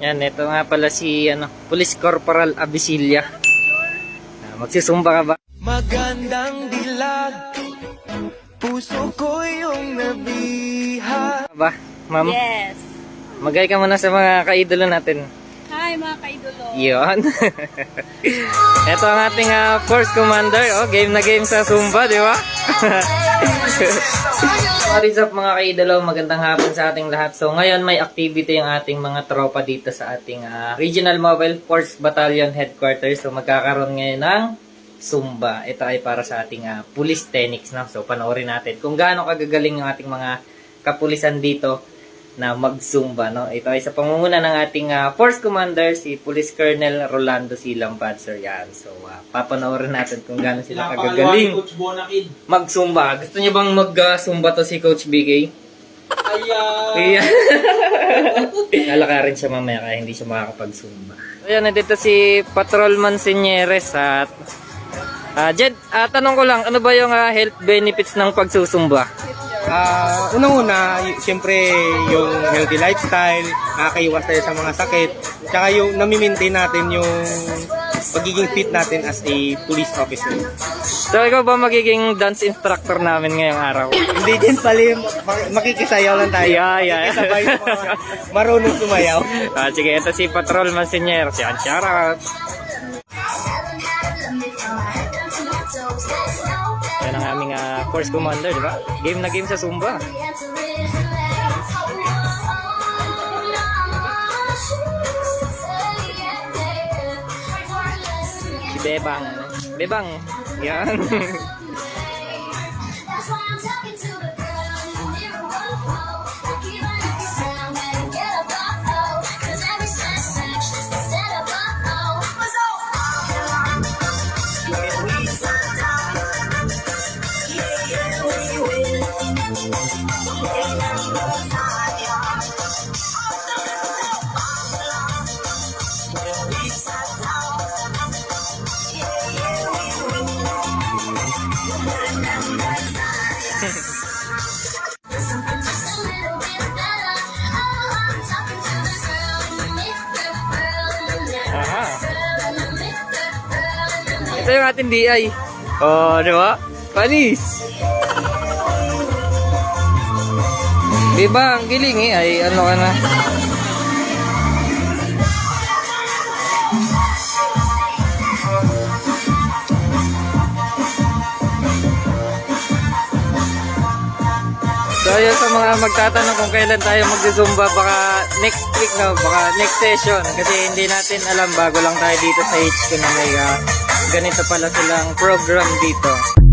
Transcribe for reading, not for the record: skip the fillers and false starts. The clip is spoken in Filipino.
Yan, ito nga pala si Police Corporal Abisilia. Magsisumba ka ba? Magandang dilag, puso ko yung nabiha. Ba, ma'am? Yes. Magay ka muna sa mga kaidolo natin. Hi mga kaidolo. Yun. Ito ang ating Force Commander. Oh, game na game sa Zumba, di ba? What is up mga kaidolo? Magandang hapon sa ating lahat. So ngayon may activity ang ating mga tropa dito sa ating Regional Mobile Force Battalion Headquarters. So magkakaroon ngayon ng Zumba. Ito ay para sa ating police techniques na. So panoorin natin kung gaano kagagaling yung ating mga kapulisan dito na mag-Zumba, no? Ito ay sa pangunguna ng ating Force Commander, si Police Colonel Rolando C. Lampad, yan. So, papanoorin natin kung gaano sila kagagaling mag-Zumba. Gusto niyo bang mag-Zumba to si Coach BK? Ayan! Lalakarin siya mamaya kaya hindi siya makakapag-Zumba. Ayan, nandito si Patrolman Senyeres at Jed, tanong ko lang, ano ba yung health benefits ng pagsusumba? Unang-una, siyempre yung healthy lifestyle, nakakaiwas tayo sa mga sakit, tsaka yung nami-maintain natin yung pagiging fit natin as a police officer. So, ikaw ba magiging dance instructor namin ngayong araw? Hindi din pala, makikisayaw lang tayo. Yeah. Makikisabay yung mga marunong sumayaw. Sige, ito si Patrolman Senyeres. Yan, shoutout! Yan ang aming Force Commander, di ba? Game na game sa Zumba. Si Bebang. Bebang. Yan. Aha. Ito yung ating DI. Oh, di ba? Panis! Di ba, ang giling eh. Ay, ano ka na? So, yun sa mga magtatanong kung kailan tayo mag-Zumba, baka next week na, baka next session. Kasi hindi natin alam, bago lang tayo dito sa HQ na may ganito pala silang program dito.